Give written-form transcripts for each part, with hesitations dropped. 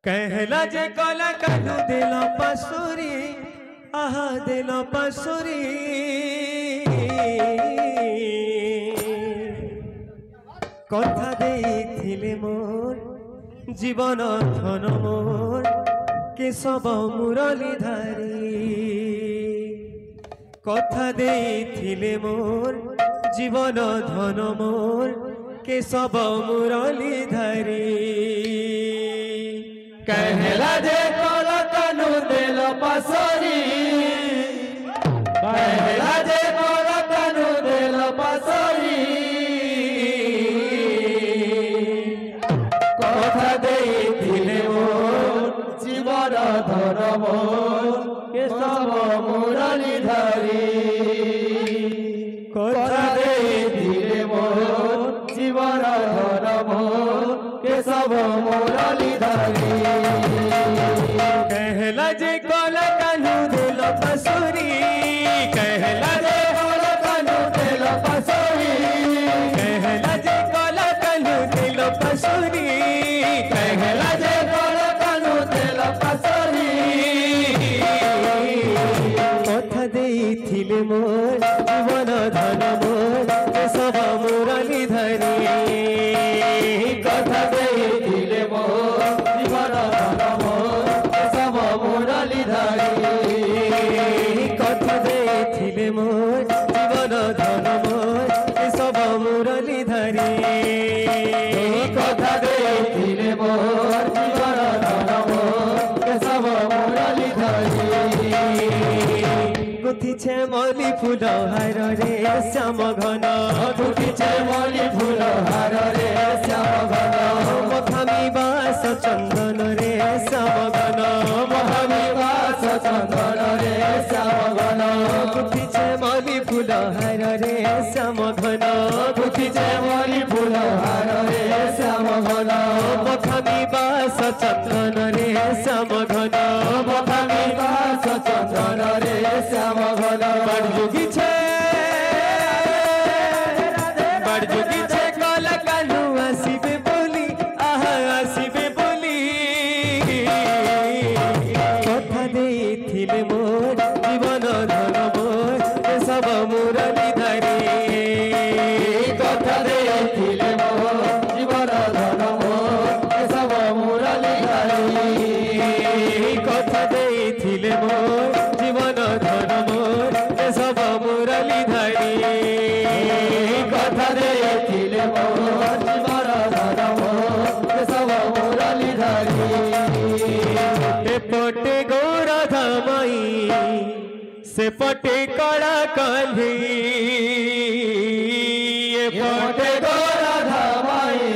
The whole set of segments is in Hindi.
कहला जे कला कालू दिल पसुरी आहा दिल पसुरी कथा देइथिले मोर जीवन धन मोर केशव मुरलीधारी कथा देइथिले मोर जीवन धन मोर केशव मुरलीधारी कहला जे कला कानू दिल पसरी कहला जे कला कानू दिल पसरी कथा देइथिले मोर जीवन धन मोर केशव मुरलीधारी कथा देइथिले मोर जीवन धन मोर केशव मुरलीधारी कहला जे कला कानू दिल पसुरी कहला जे कला कानू दिल पसुरी कहला जे कला कानू दिल पसुरी कहला जे कला कानू दिल पसुरी कथा देइथिले मोर जीवन धन मोर केशव मुरलीधारी कथा देइथिले मोर जीवन धन मोर केशव मुरलीधारी कथा देइथिले मोर जीवन धन मोर केशव मुरलीधारी कथा देइथिले मोर जीवन धन मोर केशव मुरलीधारी गुथिछे मल्ली फूल हार रे श्याम घन गुथिछे मल्ली फूल हार रे श्याम घन मथामी बास चंदन रे श्याम घन मथामी बास चंदन रे श्याम घन गुथिछे मल्ली फूल हार रे श्याम घन गुथिछे मल्ली फूल हार रे श्याम घन मथामी बास चंदन रे श्याम घन मथामी बास चंदन रे श्याम घन बड़जुगी छे कला कानू आसिबे बोली आहा आसिबे बोली कथा देइथिले मोर जीवन धन मोर केशव मुरलीधारी कथा देइथिले मोर जीवन धन मोर केशव मुरलीधारी कथा देइथिले मोर जीवन धन मोर केशव मुरलीधारी कथा देइथिले मोर जीवन धन मोर केशव मुरलीधारी एपटे गौराधा माई सेपटे कला काल्ही एपटे गौराधा माई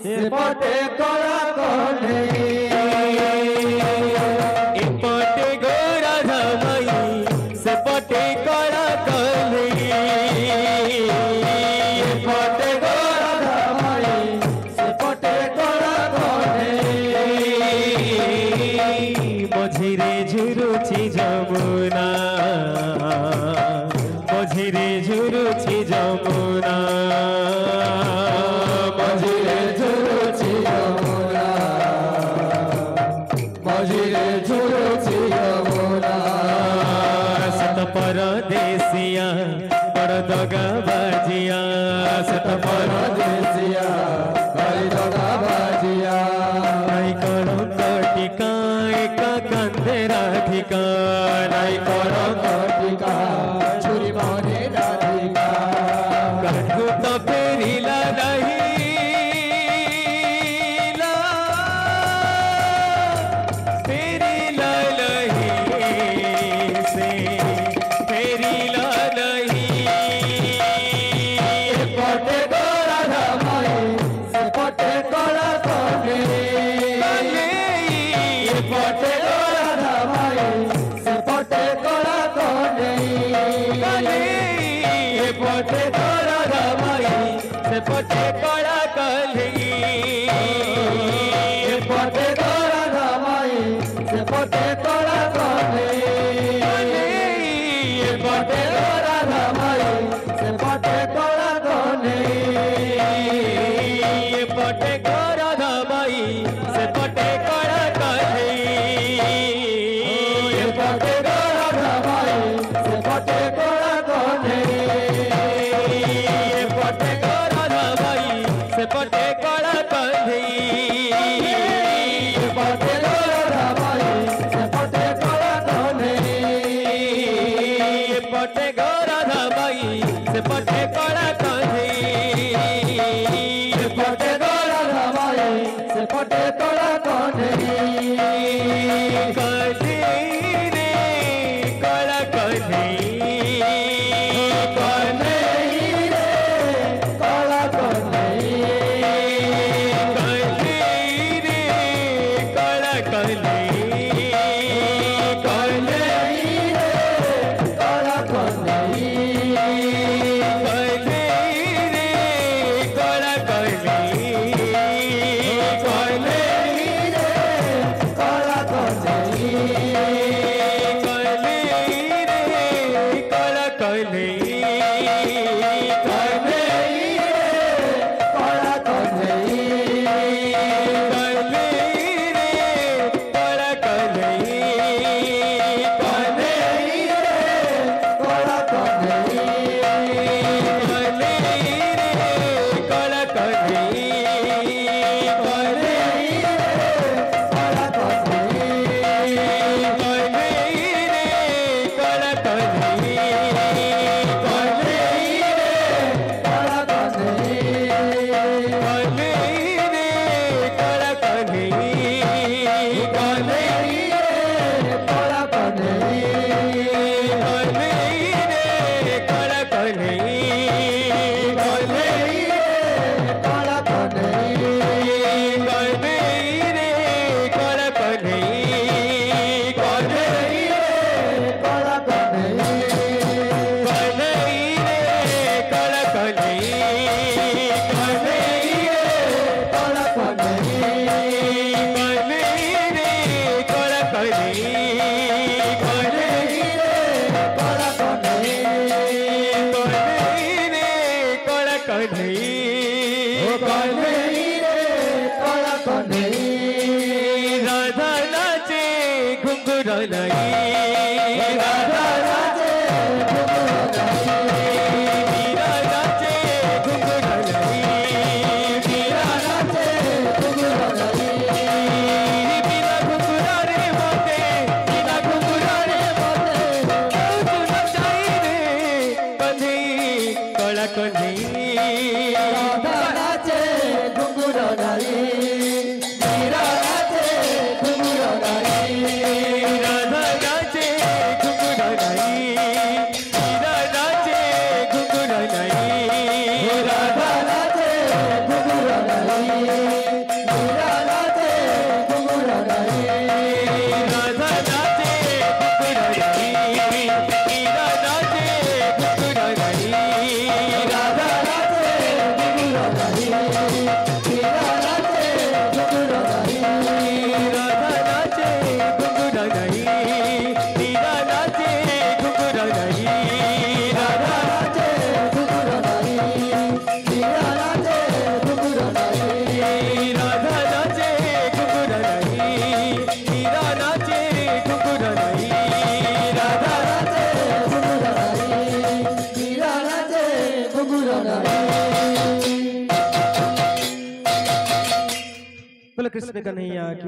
सेपटे कला काल्ही एपटे गौराधा माई सेपटे कला काल्ही एपटे गौराधा माई सेपटे कला काल्ही मझिरे झुरुछि जमुना मझिरे झुरुछि जमुना मझिरे झुरुछि जमुना मझिरे झुरुछि जमुना सत परदेसिया बड़ दगा बाजिया सत परदेसिया बड़ दगा बाजिया नाई करो कटिका एका कंधे राधिका नाई करो कटिका छुरी मारे राधिका कटु तो फेरिला नहीं पटे कला काल्ही पटे गौराधा माई सेपटे कला काल्ही पटे गौराधा माई सेपटे कला काल्ही पटे गौराधा माई सेपटे कला कला कन्हई कन्हई रे कला कन्हई कन्हई रे कला कन्हई कन्हई रे कला कन्हई कन्हई रे कला कन्हई राधा नाचे घुंघरू नहीं राधा नाचे घुंघरू नहीं मीरा नाचे घुंघरू नहीं मीरा नाचे घुंघरू नहीं बिना घुंघरा रे मोते बिना घुंघरा रे मोते तू नचाई रे कन्हई कला कन्हई राधा नाचे घुंघरू नहीं कृष्ण कन्हैया की